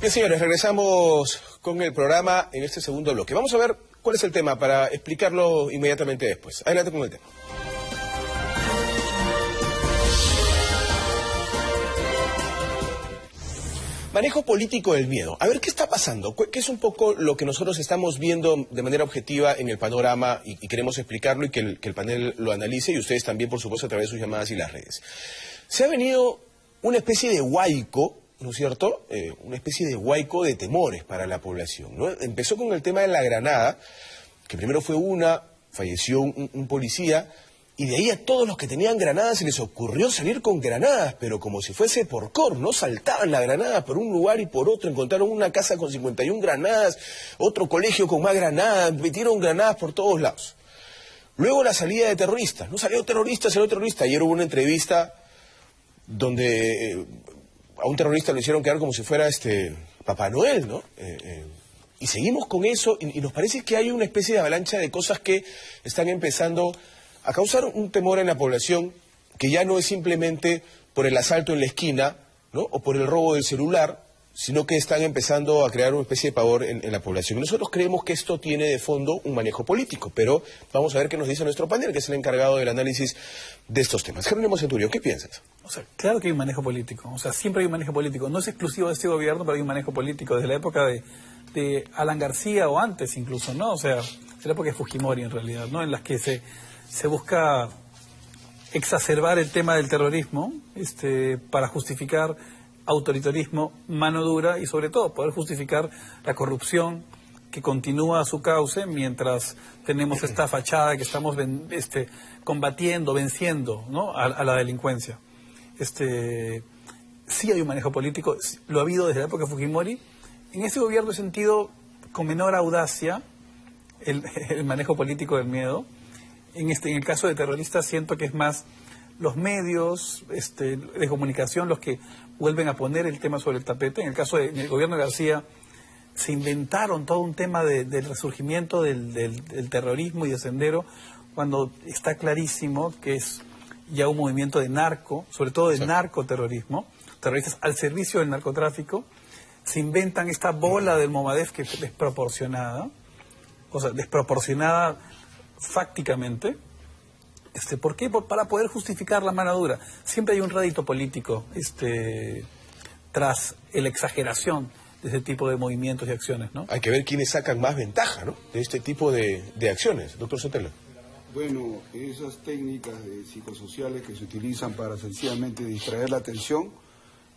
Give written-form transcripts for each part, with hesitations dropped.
Bien, señores, regresamos con el programa en este segundo bloque. Vamos a ver cuál es el tema para explicarlo inmediatamente después. Adelante con el tema. Manejo político del miedo. A ver, ¿qué está pasando? ¿Qué es un poco lo que nosotros estamos viendo de manera objetiva en el panorama y queremos explicarlo y que el panel lo analice y ustedes también, por supuesto, a través de sus llamadas y las redes? Se ha venido una especie de huaico, ¿no es cierto? Una especie de huaico de temores para la población, ¿no? Empezó con el tema de la granada, que primero fue falleció un policía, y de ahí a todos los que tenían granadas se les ocurrió salir con granadas, pero como si fuese por cor, ¿no? Saltaban la granada por un lugar y por otro, encontraron una casa con 51 granadas, otro colegio con más granadas, metieron granadas por todos lados. Luego la salida de terroristas, ¿no? Salió terrorista. Ayer hubo una entrevista donde a un terrorista lo hicieron quedar como si fuera Papá Noel, ¿no? Y seguimos con eso y nos parece que hay una especie de avalancha de cosas que están empezando a causar un temor en la población que ya no es simplemente por el asalto en la esquina, ¿no? O por el robo del celular, sino que están empezando a crear una especie de pavor en la población. Y nosotros creemos que esto tiene de fondo un manejo político, pero vamos a ver qué nos dice nuestro panel, que es el encargado del análisis de estos temas. Jerónimo Centurión, ¿qué piensas? O sea, claro que hay un manejo político, o sea, siempre hay un manejo político. No es exclusivo de este gobierno, pero hay un manejo político desde la época de Alan García o antes incluso, ¿no? O sea, de la época de Fujimori en realidad, ¿no? En las que se busca exacerbar el tema del terrorismo para justificar autoritarismo, mano dura y sobre todo poder justificar la corrupción que continúa a su cauce mientras tenemos esta fachada que estamos combatiendo, venciendo, ¿no? a la delincuencia. Sí hay un manejo político, lo ha habido desde la época de Fujimori. En este gobierno he sentido con menor audacia el manejo político del miedo. En el caso de terroristas siento que es más los medios de comunicación los que vuelven a poner el tema sobre el tapete. En el caso del gobierno de García se inventaron todo un tema del resurgimiento del terrorismo y de Sendero, cuando está clarísimo que es ya un movimiento de narco, sobre todo de narcoterrorismo, terroristas al servicio del narcotráfico. Se inventan esta bola del Movadef que es desproporcionada, o sea, desproporcionada fácticamente. ¿Por qué? Para poder justificar la mano dura. Siempre hay un rédito político tras la exageración de ese tipo de movimientos y acciones, ¿no? Hay que ver quiénes sacan más ventaja, ¿no?, de este tipo de acciones. Doctor Sotelo. Bueno, esas técnicas psicosociales que se utilizan para sencillamente distraer la atención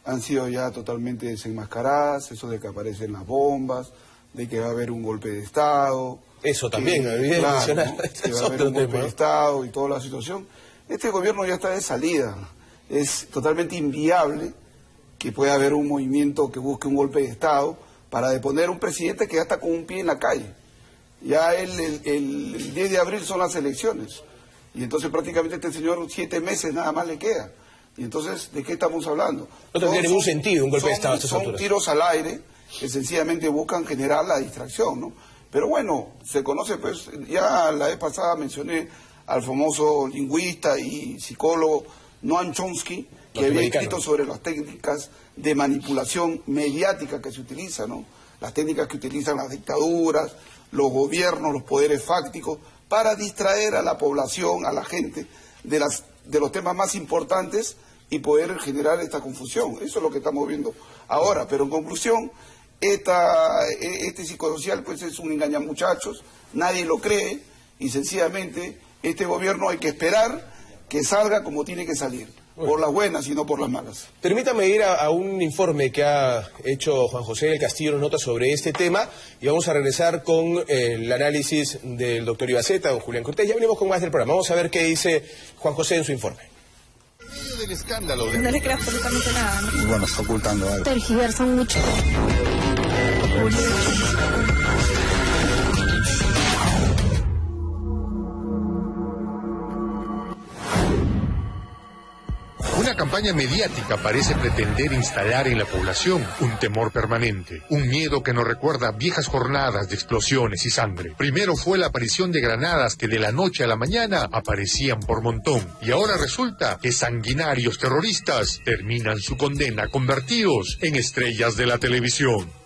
han sido ya totalmente desenmascaradas. Eso de que aparecen las bombas, de que va a haber un golpe de Estado. Eso también, olvidé claro, mencionar. ¿no? Que va a haber un golpe de Estado y toda la situación. Este gobierno ya está de salida. Es totalmente inviable que pueda haber un movimiento que busque un golpe de Estado para deponer a un presidente que ya está con un pie en la calle. Ya el 10 de abril son las elecciones. Y entonces prácticamente este señor 7 meses nada más le queda. Y entonces, ¿de qué estamos hablando? No tendría ningún sentido un golpe de Estado a estas alturas. Son tiros al aire que sencillamente buscan generar la distracción, ¿no? Pero bueno, se conoce, pues, ya la vez pasada mencioné al famoso lingüista y psicólogo Noam Chomsky, que había escrito sobre las técnicas de manipulación mediática que se utilizan, ¿no? Las técnicas que utilizan las dictaduras, los gobiernos, los poderes fácticos, para distraer a la población, a la gente, de los temas más importantes y poder generar esta confusión. Eso es lo que estamos viendo ahora. Pero en conclusión, este psicosocial pues es un engañamuchachos, nadie lo cree y sencillamente este gobierno hay que esperar que salga como tiene que salir, por las buenas y no por las malas. Permítame ir a un informe que ha hecho Juan José del Castillo, nos nota sobre este tema, y vamos a regresar con el análisis del doctor Ibaceta, don Julián Cortés. Ya venimos con más del programa. Vamos a ver qué dice Juan José en su informe. Del escándalo. No le creo absolutamente nada, ¿no? Bueno, está ocultando algo. Tergiversan mucho. Una campaña campaña mediática parece pretender instalar en la población un temor permanente, un miedo que nos recuerda viejas jornadas de explosiones y sangre. Primero fue la aparición de granadas que de la noche a la mañana aparecían por montón, y ahora resulta que sanguinarios terroristas terminan su condena convertidos en estrellas de la televisión.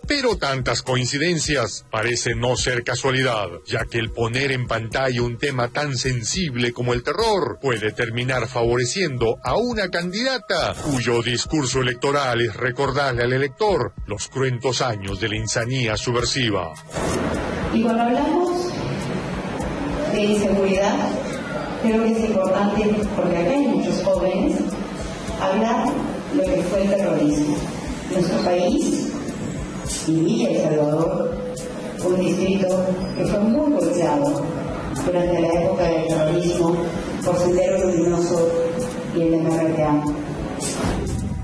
Pero tantas coincidencias parecen no ser casualidad, ya que el poner en pantalla un tema tan sensible como el terror puede terminar favoreciendo a una candidata cuyo discurso electoral es recordarle al elector los cruentos años de la insanía subversiva. Y cuando hablamos de inseguridad, creo que es importante, porque acá hay muchos jóvenes, hablar lo que fue el terrorismo. Nuestro país y Villa El Salvador, un distrito que fue muy golpeado durante la época del terrorismo por Sendero Luminoso y el MRTA.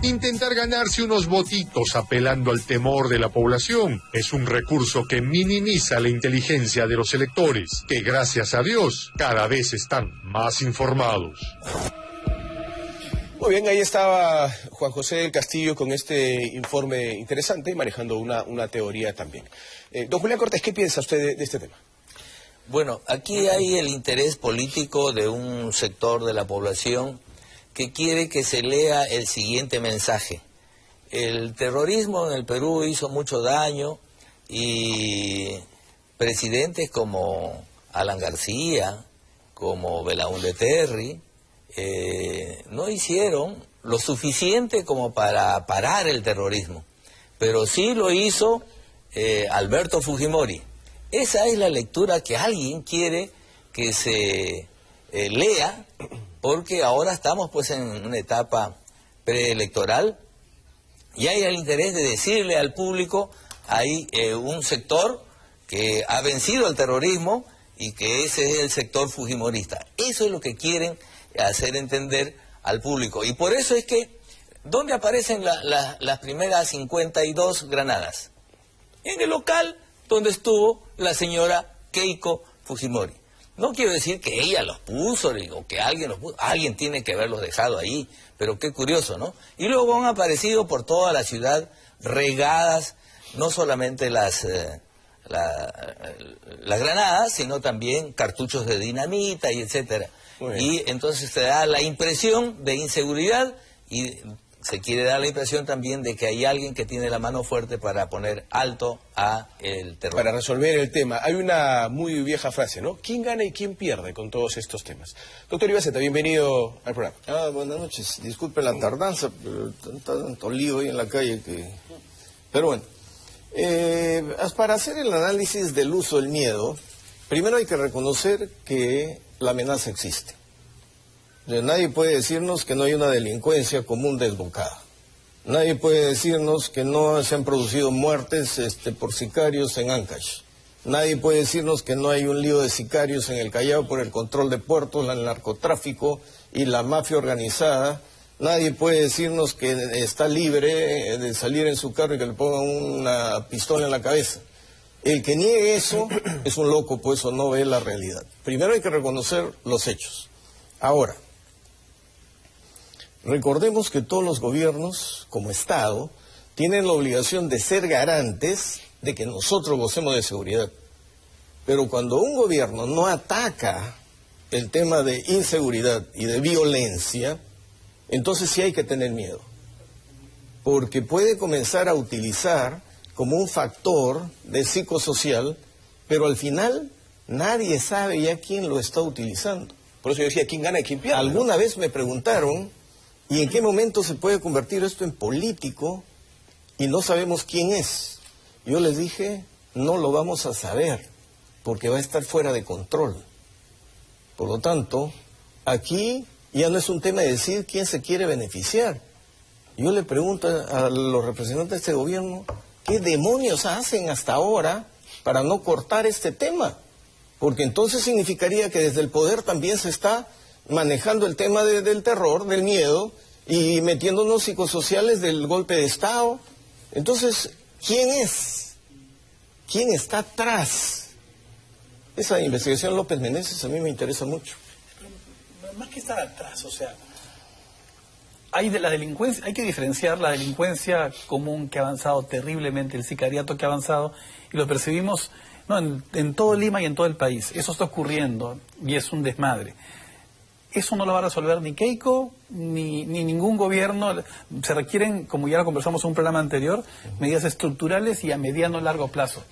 Intentar ganarse unos votitos apelando al temor de la población es un recurso que minimiza la inteligencia de los electores, que gracias a Dios cada vez están más informados. Muy bien, ahí estaba Juan José del Castillo con este informe interesante y manejando una teoría también. Don Julián Cortés, ¿qué piensa usted de este tema? Bueno, aquí hay el interés político de un sector de la población que quiere que se lea el siguiente mensaje. El terrorismo en el Perú hizo mucho daño y presidentes como Alan García, como Belaúnde Terry, no hicieron lo suficiente como para parar el terrorismo, pero sí lo hizo Alberto Fujimori. Esa es la lectura que alguien quiere que se lea, porque ahora estamos pues en una etapa preelectoral y hay el interés de decirle al público, hay un sector que ha vencido el terrorismo y que ese es el sector fujimorista. Eso es lo que quieren hacer entender al público. Y por eso es que, ¿dónde aparecen las primeras 52 granadas? En el local donde estuvo la señora Keiko Fujimori. No quiero decir que ella los puso o que alguien los puso, alguien tiene que haberlos dejado ahí, pero qué curioso, ¿no? Y luego han aparecido por toda la ciudad regadas, no solamente las granadas, sino también cartuchos de dinamita y etcétera. Y entonces se da la impresión de inseguridad y se quiere dar la impresión también de que hay alguien que tiene la mano fuerte para poner alto a el terror. Para resolver el tema, hay una muy vieja frase, ¿no? ¿Quién gana y quién pierde con todos estos temas? Doctor Ibaceta, bienvenido al programa. Buenas noches. Disculpe la tardanza, pero tanto lío hoy en la calle que... Pero bueno, para hacer el análisis del uso del miedo, primero hay que reconocer que la amenaza existe. Nadie puede decirnos que no hay una delincuencia común desbocada. Nadie puede decirnos que no se han producido muertes por sicarios en Ancash. Nadie puede decirnos que no hay un lío de sicarios en el Callao por el control de puertos, el narcotráfico y la mafia organizada. Nadie puede decirnos que está libre de salir en su carro y que le pongan una pistola en la cabeza. El que niegue eso es un loco, pues, o no ve la realidad. Primero hay que reconocer los hechos. Ahora, recordemos que todos los gobiernos, como Estado, tienen la obligación de ser garantes de que nosotros gocemos de seguridad. Pero cuando un gobierno no ataca el tema de inseguridad y de violencia, entonces sí hay que tener miedo. Porque puede comenzar a utilizar como un factor de psicosocial, pero al final nadie sabe ya quién lo está utilizando. Por eso yo decía, ¿quién gana y quién pierde? Alguna vez me preguntaron, ¿y en qué momento se puede convertir esto en político y no sabemos quién es? Yo les dije, no lo vamos a saber, porque va a estar fuera de control. Por lo tanto, aquí ya no es un tema de decir quién se quiere beneficiar. Yo le pregunto a los representantes de este gobierno, ¿qué demonios hacen hasta ahora para no cortar este tema? Porque entonces significaría que desde el poder también se está manejando el tema del terror, del miedo, y metiéndonos psicosociales del golpe de Estado. Entonces, ¿quién es? ¿Quién está atrás? Esa investigación López Meneses a mí me interesa mucho. Pero más que estar atrás, o sea, hay de la delincuencia, hay que diferenciar la delincuencia común que ha avanzado terriblemente, el sicariato que ha avanzado, y lo percibimos en todo Lima y en todo el país. Eso está ocurriendo y es un desmadre. Eso no lo va a resolver ni Keiko, ni ningún gobierno. Se requieren, como ya lo conversamos en un programa anterior, medidas estructurales y a mediano largo plazo.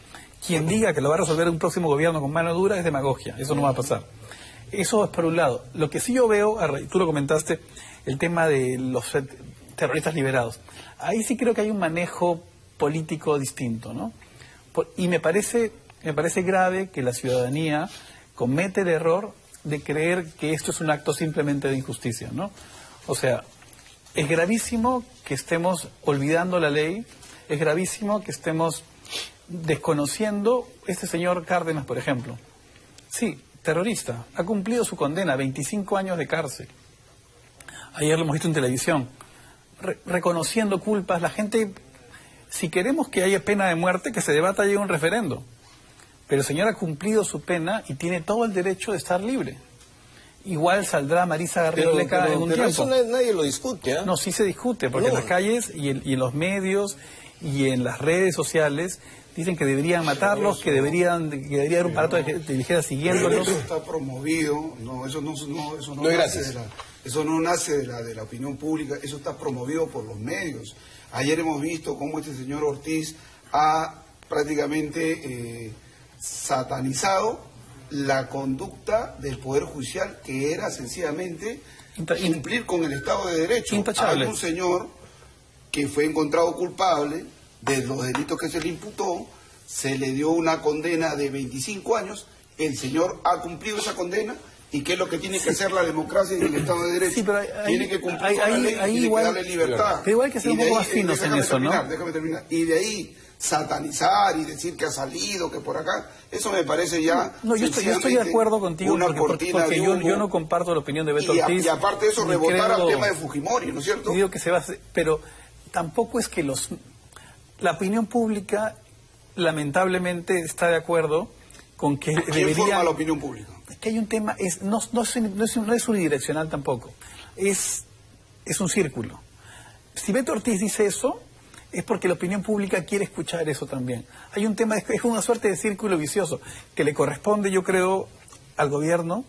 Quien diga que lo va a resolver un próximo gobierno con mano dura es demagogia. Eso no va a pasar. Eso es por un lado. Lo que sí yo veo, tú lo comentaste, el tema de los terroristas liberados. Ahí sí creo que hay un manejo político distinto, ¿no? Y me parece grave que la ciudadanía comete el error de creer que esto es un acto simplemente de injusticia, ¿no? O sea, es gravísimo que estemos olvidando la ley, es gravísimo que estemos desconociendo este señor Cárdenas, por ejemplo. Sí, terrorista, ha cumplido su condena, 25 años de cárcel. Ayer lo hemos visto en televisión, reconociendo culpas. La gente, si queremos que haya pena de muerte, que se debata y haya un referendo. Pero el señor ha cumplido su pena y tiene todo el derecho de estar libre. Igual saldrá Marisa Garrileca en un tiempo. Eso nadie lo discute, ¿eh? No, sí se discute, porque en las calles y en los medios y en las redes sociales dicen que deberían matarlos, que debería haber un aparato de inteligencia siguiéndolos. Eso está promovido, eso no nace de la opinión pública, eso está promovido por los medios. Ayer hemos visto cómo este señor Ortiz ha prácticamente satanizado la conducta del Poder Judicial, que era sencillamente cumplir con el Estado de Derecho. Intachable. Hay un señor que fue encontrado culpable de los delitos que se le imputó, se le dio una condena de 25 años, el señor ha cumplido esa condena. ¿Y qué es lo que tiene que hacer la democracia y el Estado de Derecho? Sí, pero tiene que cumplir con la ley, tiene igual, que darle libertad. Pero igual hay que ser un poco más finos en eso, ¿no? Déjame terminar. Y de ahí satanizar y decir que ha salido, que por acá, eso me parece ya... No, yo estoy de acuerdo contigo porque yo no comparto la opinión de Beto Ortiz. Y aparte de eso, rebotar al tema de Fujimori, ¿no es cierto? Digo que se va a hacer, pero tampoco es que la opinión pública lamentablemente está de acuerdo con que ¿Quién forma la opinión pública? Es que hay un tema, no es unidireccional tampoco, es un círculo. Si Beto Ortiz dice eso, es porque la opinión pública quiere escuchar eso también. Hay un tema, es una suerte de círculo vicioso, que le corresponde, yo creo, al gobierno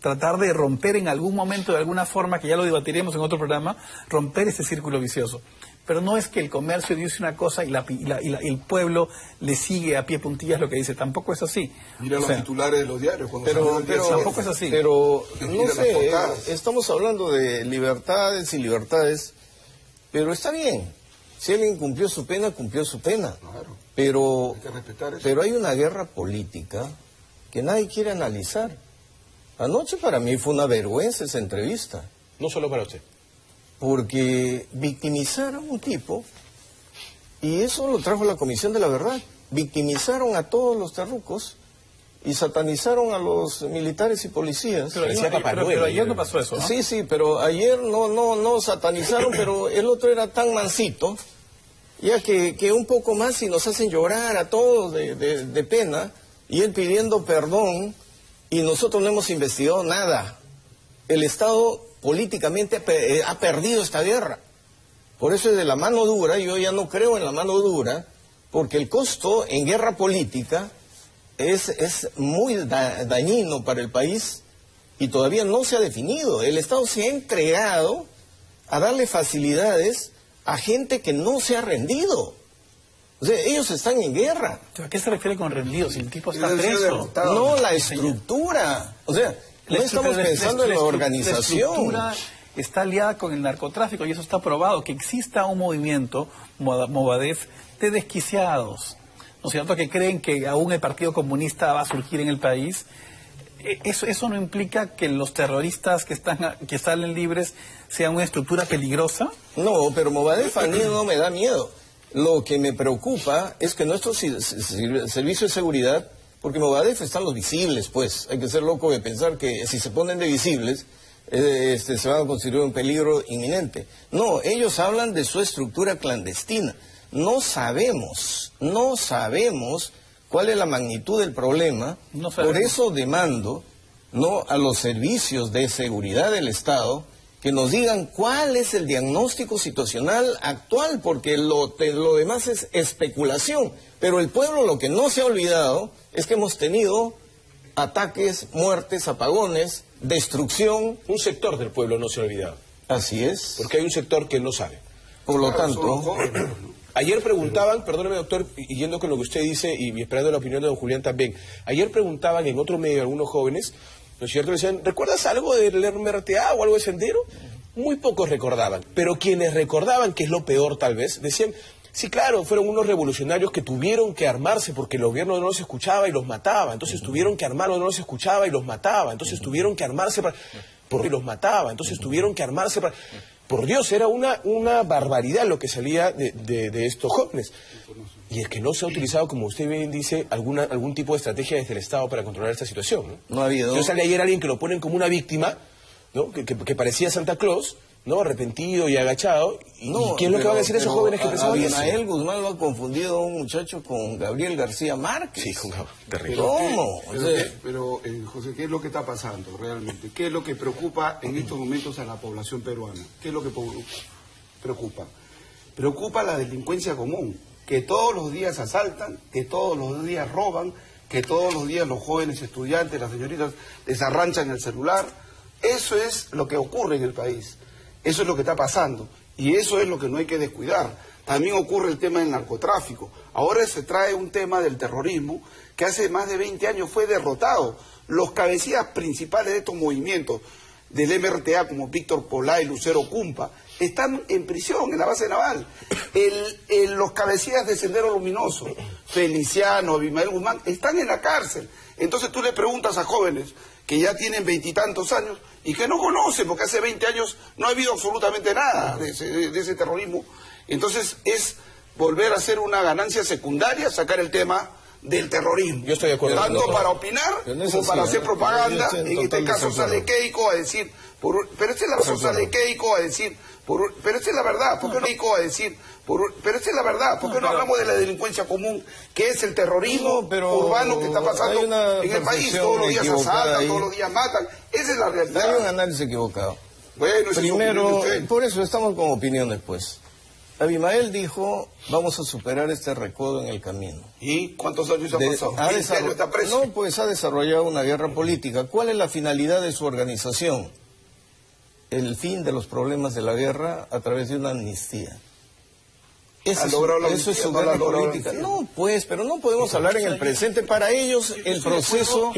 tratar de romper en algún momento, de alguna forma, que ya lo debatiremos en otro programa, romper ese círculo vicioso. Pero no es que el comercio dice una cosa y el pueblo le sigue a pie puntillas lo que dice. Tampoco es así. Mira los titulares de los diarios. Pero tampoco es así. Pero, no sé, estamos hablando de libertades y libertades, pero está bien. Si alguien cumplió su pena, cumplió su pena. Claro. Pero, hay que respetar eso. Pero hay una guerra política que nadie quiere analizar. Anoche para mí fue una vergüenza esa entrevista. No solo para usted. Porque victimizaron a un tipo, y eso lo trajo la Comisión de la Verdad, victimizaron a todos los terrucos y satanizaron a los militares y policías. Pero ayer no pasó eso, ¿no? Sí, pero ayer no satanizaron, pero el otro era tan mansito, ya que un poco más y nos hacen llorar a todos de pena, y él pidiendo perdón, y nosotros no hemos investigado nada. El Estado políticamente ha perdido esta guerra. Por eso es de la mano dura. Yo ya no creo en la mano dura, porque el costo en guerra política es muy dañino para el país y todavía no se ha definido. El Estado se ha entregado a darle facilidades a gente que no se ha rendido. O sea, ellos están en guerra. ¿A qué se refiere con rendido? Si el tipo está preso. No, la estructura. O sea, no estamos pensando en la organización. La estructura está aliada con el narcotráfico y eso está probado. Que exista un movimiento, Movadef, de desquiciados, ¿no es cierto?, que creen que aún el Partido Comunista va a surgir en el país. Eso no implica que los terroristas que salen libres sean una estructura peligrosa. No, pero Movadef a mí no me da miedo. Lo que me preocupa es que nuestro servicio de seguridad, porque en Movadef están los visibles, pues, hay que ser loco de pensar que si se ponen de visibles, se van a constituir un peligro inminente. No, ellos hablan de su estructura clandestina. No sabemos cuál es la magnitud del problema. Por eso demando a los servicios de seguridad del Estado que nos digan cuál es el diagnóstico situacional actual, porque lo demás es especulación. Pero el pueblo lo que no se ha olvidado es que hemos tenido ataques, muertes, apagones, destrucción. Un sector del pueblo no se ha olvidado. Así es. Porque hay un sector que no sabe. Por lo tanto... Ayer preguntaban, perdóneme doctor, y yendo con lo que usted dice y esperando la opinión de don Julián también, ayer preguntaban en otro medio algunos jóvenes, ¿no es cierto? Le decían, ¿recuerdas algo del MRTA o algo de Sendero? Muy pocos recordaban, pero quienes recordaban, que es lo peor tal vez, decían, sí, claro, fueron unos revolucionarios que tuvieron que armarse porque el gobierno no los escuchaba y los mataba, entonces tuvieron que armarse, no los escuchaba y los mataba, entonces tuvieron que armarse y los mataba, entonces tuvieron que armarse para... Por Dios, era una barbaridad lo que salía de estos jóvenes. Y es que no se ha utilizado, como usted bien dice, algún tipo de estrategia desde el Estado para controlar esta situación, ¿no? No ha habido. Entonces sale ayer alguien que lo ponen como una víctima, ¿no? Que parecía Santa Claus, ¿no? Arrepentido y agachado. ¿Y qué es lo que van a decir esos jóvenes que pensaban eso? Abimael Guzmán lo ha confundido a un muchacho con Gabriel García Márquez. Sí, con terrible. ¿Cómo? Pero José, ¿qué es lo que está pasando realmente? ¿Qué es lo que preocupa en estos momentos a la población peruana? ¿Qué es lo que preocupa? Preocupa la delincuencia común, que todos los días asaltan, que todos los días roban, que todos los días los jóvenes estudiantes, las señoritas, les arranchan el celular. Eso es lo que ocurre en el país. Eso es lo que está pasando y eso es lo que no hay que descuidar. También ocurre el tema del narcotráfico. Ahora se trae un tema del terrorismo que hace más de 20 años fue derrotado. Los cabecillas principales de estos movimientos del MRTA, como Víctor Polá y Lucero Cumpa, están en prisión en la base naval. Los cabecillas de Sendero Luminoso, Feliciano, Abimael Guzmán, están en la cárcel. Entonces tú le preguntas a jóvenes que ya tienen 20 y tantos años y que no conocen, porque hace 20 años no ha habido absolutamente nada de ese terrorismo. Entonces es volver a hacer una ganancia secundaria, sacar el tema del terrorismo. Yo estoy de acuerdo. Tanto para opinar como para hacer propaganda. En este caso sale Keiko a decir, pero esta es la razón, sale Keiko a decir, pero esta es la verdad, ¿por qué no Keiko a decir? Pero esta es la verdad, ¿por qué no hablamos de la delincuencia común, que es el terrorismo urbano que está pasando en el país? Todos los días asaltan, todos los días matan, esa es la realidad. Hay un análisis equivocado. Bueno, primero, por eso estamos con opiniones, pues. Abimael dijo, vamos a superar este recodo en el camino. ¿Y cuántos años ha pasado? ¿15 años está preso? No, pues ha desarrollado una guerra política. ¿Cuál es la finalidad de su organización? El fin de los problemas de la guerra a través de una amnistía. Eso es su guerra política. No, pues, pero no podemos hablar en el presente. Para ellos el proceso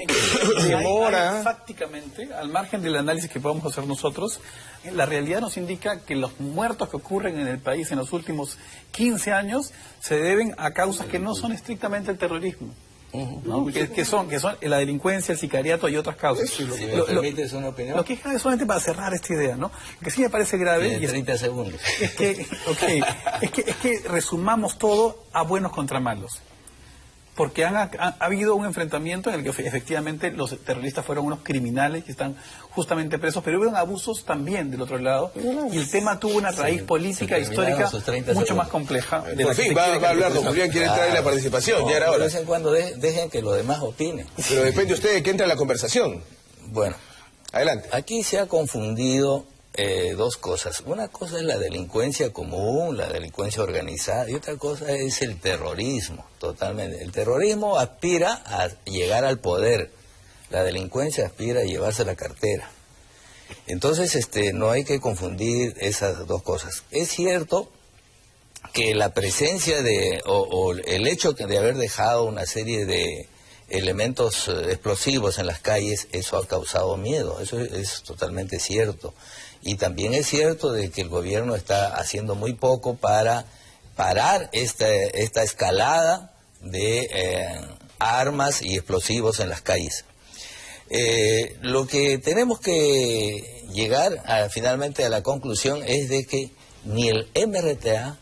demora. Fácticamente, al margen del análisis que podemos hacer nosotros, la realidad nos indica que los muertos que ocurren en el país en los últimos 15 años se deben a causas que no son estrictamente el terrorismo. ¿No? que son la delincuencia, el sicariato y otras causas. Si me permites una opinión. Lo que es grave, solamente para cerrar esta idea, ¿no? Lo que sí me parece grave... Tiene 30 segundos. Es que resumamos todo a buenos contra malos. Porque ha habido un enfrentamiento en el que efectivamente los terroristas fueron unos criminales que están justamente presos, pero hubo abusos también del otro lado, y el tema tuvo una raíz política, histórica, mucho más compleja. Por fin, va a hablar, don Julián, quiere entrar en la participación, ya era hora. De vez en cuando dejen que los demás opinen. Pero depende usted de que entre en la conversación. Bueno, adelante. Aquí se ha confundido dos cosas. Una cosa es la delincuencia común, la delincuencia organizada, y otra cosa es el terrorismo, totalmente. El terrorismo aspira a llegar al poder, la delincuencia aspira a llevarse la cartera. Entonces, no hay que confundir esas dos cosas. Es cierto que la presencia o el hecho de haber dejado una serie de elementos explosivos en las calles, eso ha causado miedo, eso es totalmente cierto. Y también es cierto de que el gobierno está haciendo muy poco para parar esta escalada de armas y explosivos en las calles. Lo que tenemos que llegar finalmente a la conclusión es de que ni el MRTA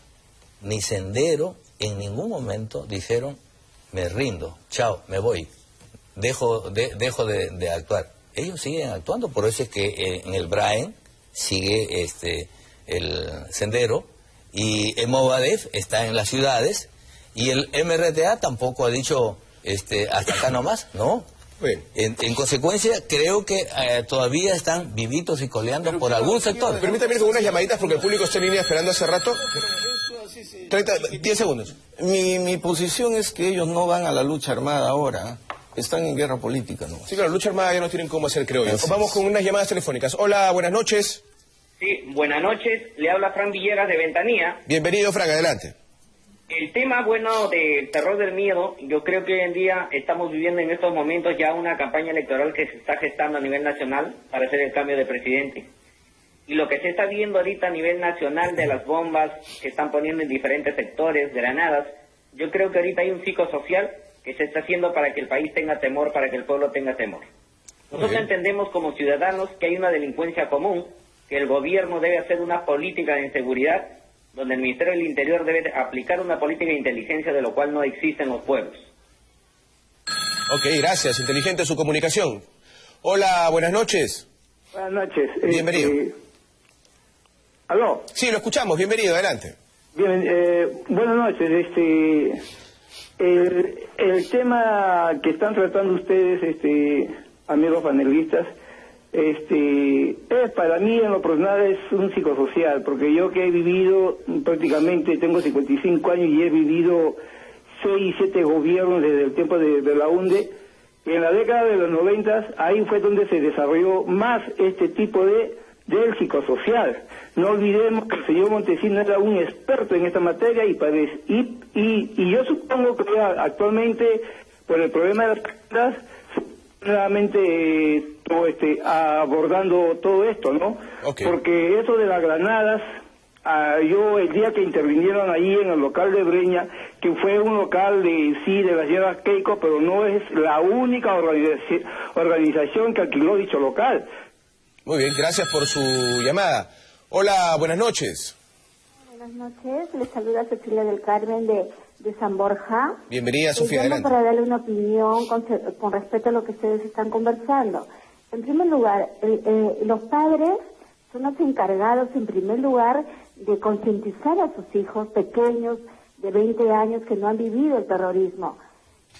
ni Sendero en ningún momento dijeron me rindo, chao, me voy, dejo de actuar. Ellos siguen actuando, por eso es que en el Braen sigue el Sendero y el Movadef está en las ciudades y el MRTA tampoco ha dicho hasta acá nomás, no, En consecuencia, creo que todavía están vivitos y coleando por algún sector. Permítame ir con unas llamaditas porque el público está en línea esperando hace rato. 10 segundos. Mi posición es que ellos no van a la lucha armada ahora. Están en guerra política, ¿no? Sí, claro, lucha armada ya no tienen cómo hacer, creo yo. Gracias. Vamos con unas llamadas telefónicas. Hola, buenas noches. Sí, buenas noches. Le habla Fran Villegas de Ventanilla. Bienvenido, Fran, adelante. El tema, bueno, del terror del miedo, yo creo que hoy en día estamos viviendo en estos momentos ya una campaña electoral que se está gestando a nivel nacional para hacer el cambio de presidente. Y lo que se está viendo ahorita a nivel nacional de las bombas que están poniendo en diferentes sectores, granadas, yo creo que ahorita hay un psicosocial que se está haciendo para que el país tenga temor, para que el pueblo tenga temor. Nosotros entendemos como ciudadanos que hay una delincuencia común, que el gobierno debe hacer una política de inseguridad, donde el Ministerio del Interior debe aplicar una política de inteligencia de lo cual no existe en los pueblos. Ok, gracias. Inteligente su comunicación. Hola, buenas noches. Buenas noches. Bienvenido. ¿Aló? Sí, lo escuchamos. Bienvenido, adelante. Bien, buenas noches. El tema que están tratando ustedes, amigos panelistas, para mí en lo personal es un psicosocial, porque yo que he vivido prácticamente, tengo 55 años y he vivido 6, 7 gobiernos desde el tiempo de la UNDE, y en la década de los 90 ahí fue donde se desarrolló más este tipo del psicosocial. No olvidemos que el señor Montesino era un experto en esta materia y yo supongo que actualmente por el problema de las carreras realmente abordando todo esto, ¿no? Okay. Porque eso de las granadas, yo el día que intervinieron ahí en el local de Breña, que fue un local de la señora Keiko, pero no es la única organización que alquiló dicho local. Muy bien, gracias por su llamada. Hola, buenas noches. Buenas noches, les saluda Cecilia del Carmen de San Borja. Bienvenida, Sofía, adelante. Para darle una opinión con respecto a lo que ustedes están conversando. En primer lugar, los padres son los encargados, en primer lugar, de concientizar a sus hijos pequeños de 20 años que no han vivido el terrorismo.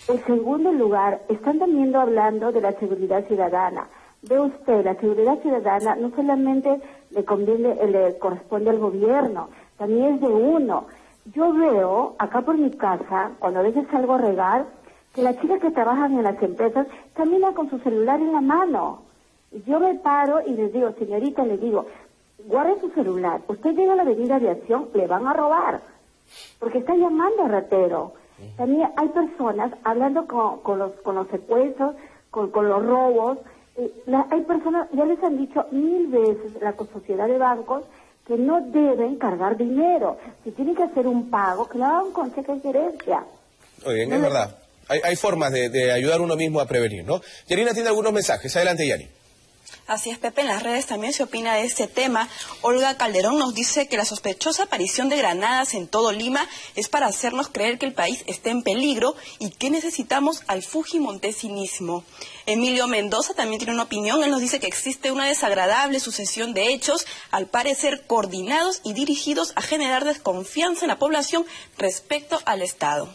En segundo lugar, están también hablando de la seguridad ciudadana. Ve usted, la seguridad ciudadana no solamente le corresponde al gobierno, también es de uno. Yo veo acá por mi casa, cuando a veces salgo a regar, que las chicas que trabajan en las empresas caminan con su celular en la mano. Yo me paro y les digo, señorita, les digo, guarde su celular. Usted llega a la avenida Aviación, le van a robar, porque está llamando a ratero. También hay personas hablando con los secuestros, con los robos. Hay personas, ya les han dicho 1000 veces la sociedad de bancos que no deben cargar dinero. Si tienen que hacer un pago, que lo hagan con cheque de gerencia. Muy bien, es verdad. Hay formas de ayudar uno mismo a prevenir, ¿no? Yanina tiene algunos mensajes. Adelante, Yani. Así es, Pepe, en las redes también se opina de este tema. Olga Calderón nos dice que la sospechosa aparición de granadas en todo Lima es para hacernos creer que el país está en peligro y que necesitamos al fujimontesinismo. Emilio Mendoza también tiene una opinión. Él nos dice que existe una desagradable sucesión de hechos, al parecer coordinados y dirigidos a generar desconfianza en la población respecto al Estado.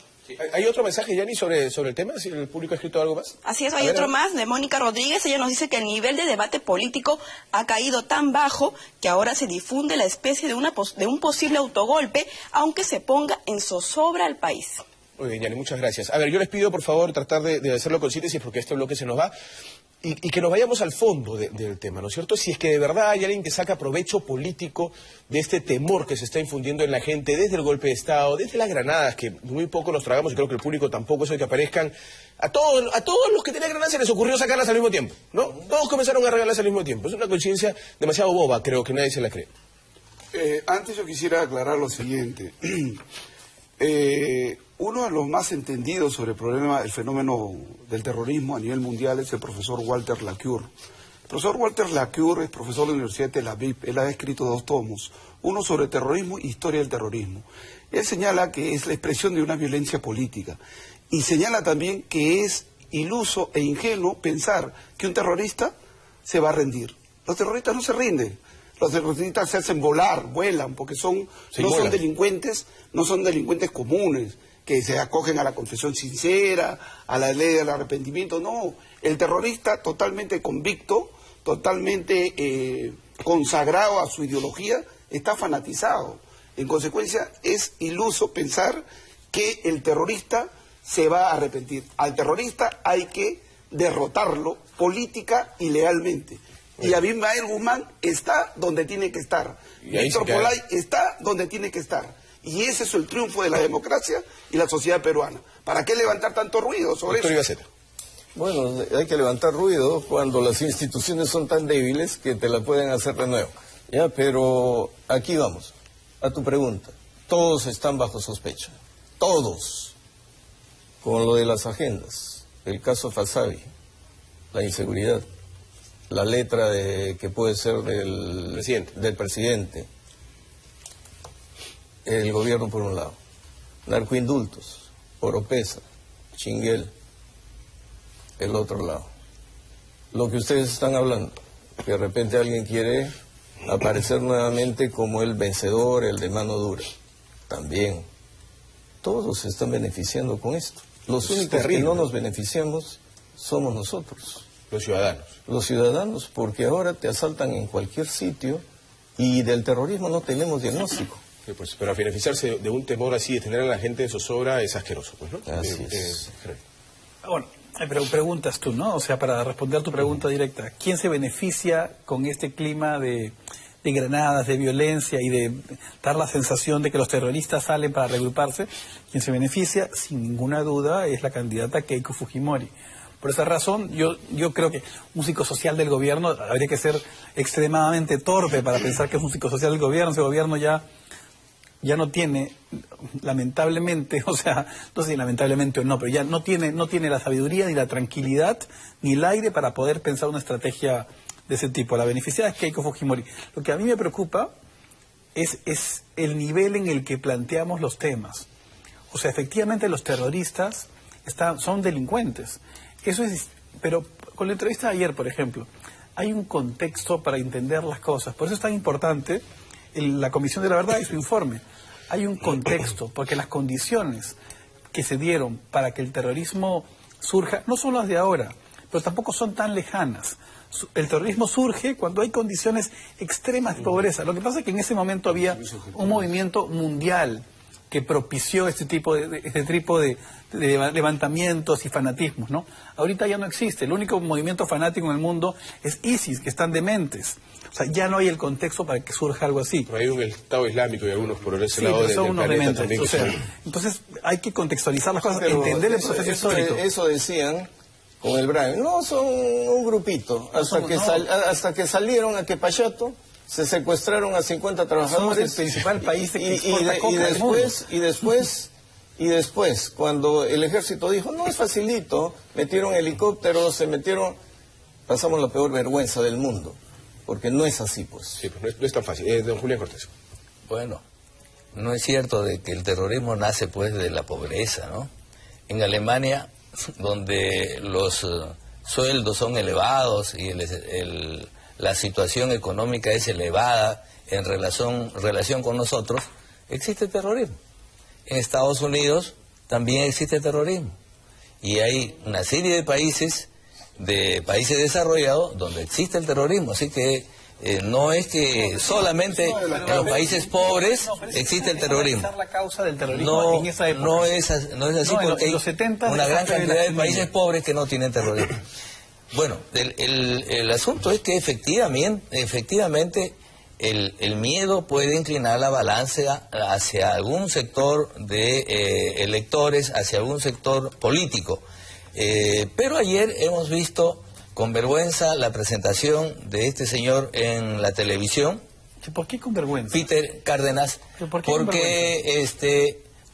¿Hay otro mensaje, Yanni, sobre el tema? ¿Si el público ha escrito algo más? Así es, hay otro más de Mónica Rodríguez. Ella nos dice que el nivel de debate político ha caído tan bajo que ahora se difunde la especie de un posible autogolpe, aunque se ponga en zozobra al país. Muy bien, Yanni, muchas gracias. A ver, yo les pido, por favor, tratar de hacerlo con síntesis porque este bloque se nos va. Y que nos vayamos al fondo del tema, ¿no es cierto? Si es que de verdad hay alguien que saca provecho político de este temor que se está infundiendo en la gente desde el golpe de Estado, desde las granadas, que muy poco nos tragamos, y creo que el público tampoco, eso de que aparezcan, a todos los que tenían granadas se les ocurrió sacarlas al mismo tiempo, ¿no? Todos comenzaron a regalarlas al mismo tiempo. Es una conciencia demasiado boba, creo que nadie se la cree. Antes yo quisiera aclarar lo siguiente. Uno de los más entendidos sobre el fenómeno del terrorismo a nivel mundial es el profesor Walter Laqueur. El profesor Walter Laqueur es profesor de la Universidad de Tel Aviv. Él ha escrito 2 tomos, uno sobre terrorismo y historia del terrorismo. Él señala que es la expresión de una violencia política y señala también que es iluso e ingenuo pensar que un terrorista se va a rendir. Los terroristas no se rinden. Los terroristas se hacen vuelan, porque no son delincuentes comunes que se acogen a la confesión sincera, a la ley del arrepentimiento. No, el terrorista totalmente convicto, totalmente consagrado a su ideología, está fanatizado. En consecuencia, es iluso pensar que el terrorista se va a arrepentir. Al terrorista hay que derrotarlo política y legalmente. Y Abimael Guzmán está donde tiene que estar. Víctor Polay está donde tiene que estar. Y ese es el triunfo de la democracia y la sociedad peruana. ¿Para qué levantar tanto ruido sobre eso? Bueno, hay que levantar ruido cuando las instituciones son tan débiles que te la pueden hacer de nuevo. Ya, pero aquí vamos, a tu pregunta. Todos están bajo sospecha. Todos. Con lo de las agendas, el caso Fasabi, la inseguridad, la letra que puede ser del presidente, el gobierno por un lado, narcoindultos, Oropesa, Chinguel, el otro lado. Lo que ustedes están hablando, que de repente alguien quiere aparecer nuevamente como el vencedor, el de mano dura, también. Todos se están beneficiando con esto. Los únicos que no nos beneficiamos somos nosotros. Los ciudadanos. Los ciudadanos, porque ahora te asaltan en cualquier sitio y del terrorismo no tenemos diagnóstico. Sí, pues, pero a beneficiarse de un temor así, de tener a la gente en zozobra, es asqueroso, pues, ¿no? Así es. Bueno, pero preguntas tú, ¿no? O sea, para responder tu pregunta directa, ¿quién se beneficia con este clima de granadas, de violencia y de dar la sensación de que los terroristas salen para regruparse? Quien se beneficia, sin ninguna duda, es la candidata Keiko Fujimori. Por esa razón, yo creo que un psicosocial del gobierno habría que ser extremadamente torpe para pensar que es un psicosocial del gobierno. Ese gobierno ya no tiene, lamentablemente, o sea, no sé si lamentablemente o no, pero ya no tiene la sabiduría, ni la tranquilidad, ni el aire para poder pensar una estrategia de ese tipo. La beneficiada es Keiko Fujimori. Lo que a mí me preocupa es el nivel en el que planteamos los temas. O sea, efectivamente los terroristas son delincuentes. Eso es, pero con la entrevista de ayer, por ejemplo, hay un contexto para entender las cosas. Por eso es tan importante la Comisión de la Verdad y su informe. Hay un contexto, porque las condiciones que se dieron para que el terrorismo surja no son las de ahora, pero tampoco son tan lejanas. El terrorismo surge cuando hay condiciones extremas de pobreza. Lo que pasa es que en ese momento había un movimiento mundial que propició este tipo de levantamientos y fanatismos, ¿no? Ahorita ya no existe. El único movimiento fanático en el mundo es ISIS, que están dementes. O sea, ya no hay el contexto para que surja algo así. Pero hay un Estado Islámico y algunos por ese sí, lado del son unos planeta dementes. también. O sea, entonces hay que contextualizar las cosas, entender el proceso histórico. Eso decían con el Brian. No, son un grupito. Hasta que salieron a Quepachato, se secuestraron a 50 trabajadores. Somos el principal país que exporta coca al mundo. Y después, cuando el ejército dijo, no, es facilito, metieron helicópteros, pasamos la peor vergüenza del mundo. Porque no es así, pues. Sí, pues no es tan fácil. Don Julián Cortés. Bueno, no es cierto de que el terrorismo nace, pues, de la pobreza, ¿no? En Alemania, donde los sueldos son elevados y la situación económica es elevada en relación con nosotros, existe terrorismo. En Estados Unidos también existe terrorismo. Y hay una serie de países desarrollados donde existe el terrorismo. Así que no es que solamente en los países pobres existe el terrorismo. No es así, porque hay una gran cantidad de países pobres que no tienen terrorismo. Bueno, el asunto es que efectivamente el miedo puede inclinar la balanza hacia algún sector de electores, hacia algún sector político. Pero ayer hemos visto con vergüenza la presentación de este señor en la televisión. ¿Por qué con vergüenza? Peter Cárdenas. Porque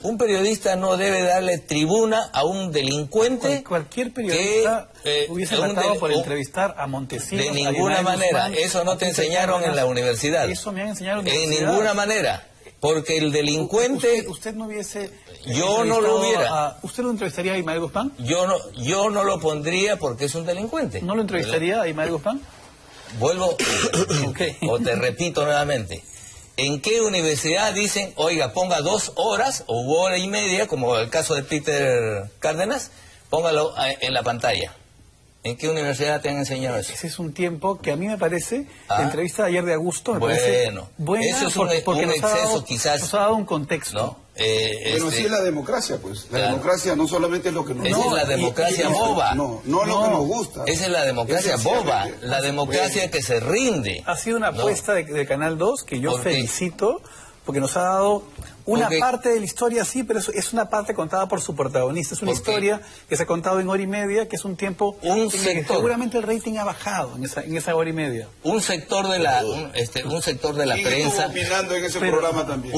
un periodista no debe darle tribuna a un delincuente. Cualquier periodista hubiese tratado por entrevistar a Montesinos. De ninguna manera. Eso no te enseñaron en la universidad. Eso me han enseñado en la universidad. En ninguna manera. Porque el delincuente... Usted no hubiese... Yo no lo hubiera. ¿Usted lo entrevistaría a Imael Guzmán? Yo no lo pondría porque es un delincuente. ¿No lo entrevistaría a Imael Guzmán? Vuelvo, o te repito nuevamente. ¿En qué universidad dicen, oiga, ponga 2 horas o 1 hora y media, como el caso de Peter Cárdenas, póngalo en la pantalla? ¿En qué universidad te han enseñado eso? Ese es un tiempo que a mí me parece, la entrevista de ayer de Augusto, me parece buena, eso es porque un exceso quizás. Nos ha dado un contexto. ¿No? Pero sí es la democracia, pues. La democracia no solamente es lo que nos gusta. Esa es la democracia boba. No es lo que nos gusta. Esa es la democracia boba, la democracia que se rinde. Ha sido una apuesta de Canal 2 que yo felicito, porque nos ha dado una parte de la historia, sí, pero es una parte contada por su protagonista. Es una historia que se ha contado en 1 hora y media, que es un tiempo en que seguramente el rating ha bajado en esa 1 hora y media. Un sector de la prensa. Opinando en ese programa también.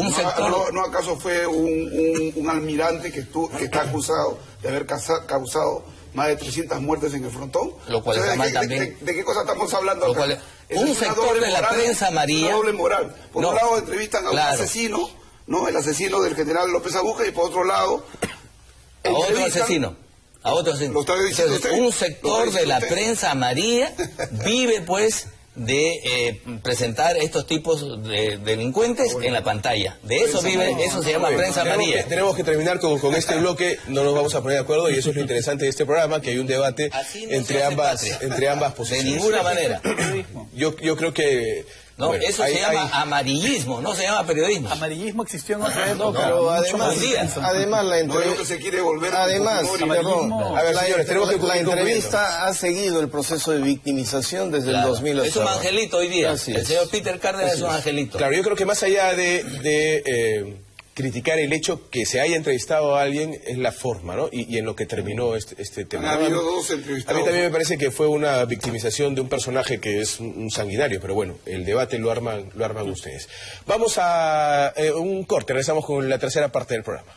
¿No acaso fue un almirante que está acusado de haber causado más de 300 muertes en el frontón? Lo cual está mal también. ¿De qué cosa estamos hablando acá? Un sector de la prensa amarilla. Una doble moral. Por un lado entrevistan a un asesino, ¿no? El asesino del general López Abuja, y por otro lado a otro asesino. Entonces, un sector de la prensa amarilla vive pues de presentar estos tipos de delincuentes en la pantalla. De eso vive, eso se llama prensa amarilla. Tenemos que terminar con este bloque, no nos vamos a poner de acuerdo, y eso es lo interesante de este programa, que hay un debate entre ambas posiciones. De ninguna manera. Yo creo que... No, bueno, eso se llama amarillismo, no se llama periodismo. Amarillismo existió en otra época. No, pero además la entrevista... se quiere volver además, la entrevista ha seguido el proceso de victimización desde el 2008. Es un angelito hoy día. El señor Peter Cárdenas es un angelito. Claro, yo creo que más allá de criticar el hecho que se haya entrevistado a alguien es la forma, ¿no? Y en lo que terminó este tema. Ha habido 2 entrevistados. A mí también me parece que fue una victimización de un personaje que es un sanguinario, pero bueno, el debate lo arman ustedes. Vamos a un corte, regresamos con la tercera parte del programa.